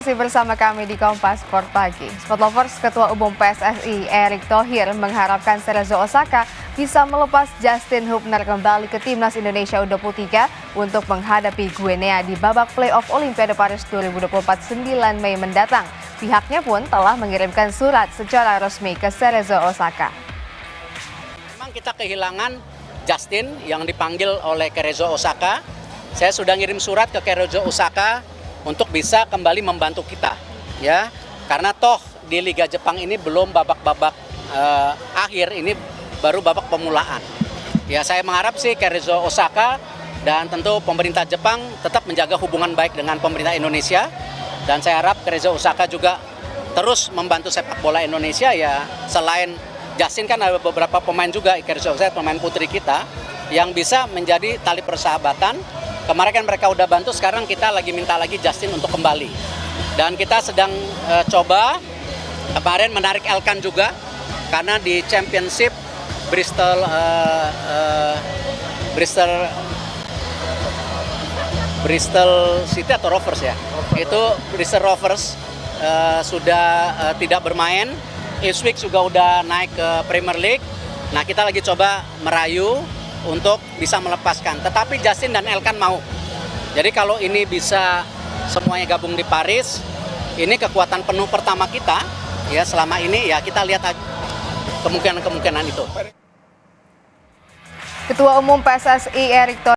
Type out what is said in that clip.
Masih bersama kami di Kompas Sport Pagi. Sport Lovers, Ketua Umum PSSI Erick Thohir mengharapkan Cerezo Osaka bisa melepas Justin Hubner kembali ke Timnas Indonesia U23 untuk menghadapi Guinea di babak playoff Olimpiade Paris 2024 9 Mei mendatang. Pihaknya pun telah mengirimkan surat secara resmi ke Cerezo Osaka. Memang kita kehilangan Justin yang dipanggil oleh Cerezo Osaka. Saya sudah ngirim surat ke Cerezo Osaka untuk bisa kembali membantu kita, ya, karena toh di Liga Jepang ini belum babak-babak akhir, ini baru babak pemulaan. Ya, saya mengharap sih Cerezo Osaka dan tentu pemerintah Jepang tetap menjaga hubungan baik dengan pemerintah Indonesia, dan saya harap Cerezo Osaka juga terus membantu sepak bola Indonesia. Ya, selain Justin kan ada beberapa pemain juga, Cerezo Osaka pemain putri kita yang bisa menjadi tali persahabatan. Kemarin kan mereka udah bantu, sekarang kita lagi minta lagi Justin untuk kembali. Dan kita sedang coba kemarin menarik Elkan juga, karena di Championship Bristol City atau Rovers ya, itu Bristol Rovers sudah tidak bermain. Ipswich juga udah naik ke Premier League. Nah, kita lagi coba merayu untuk bisa melepaskan, tetapi Justin dan Elkan mau. Jadi kalau ini bisa semuanya gabung di Paris, ini kekuatan penuh pertama kita, ya selama ini, ya kita lihat kemungkinan itu. Ketua Umum PSSI Erick Thohir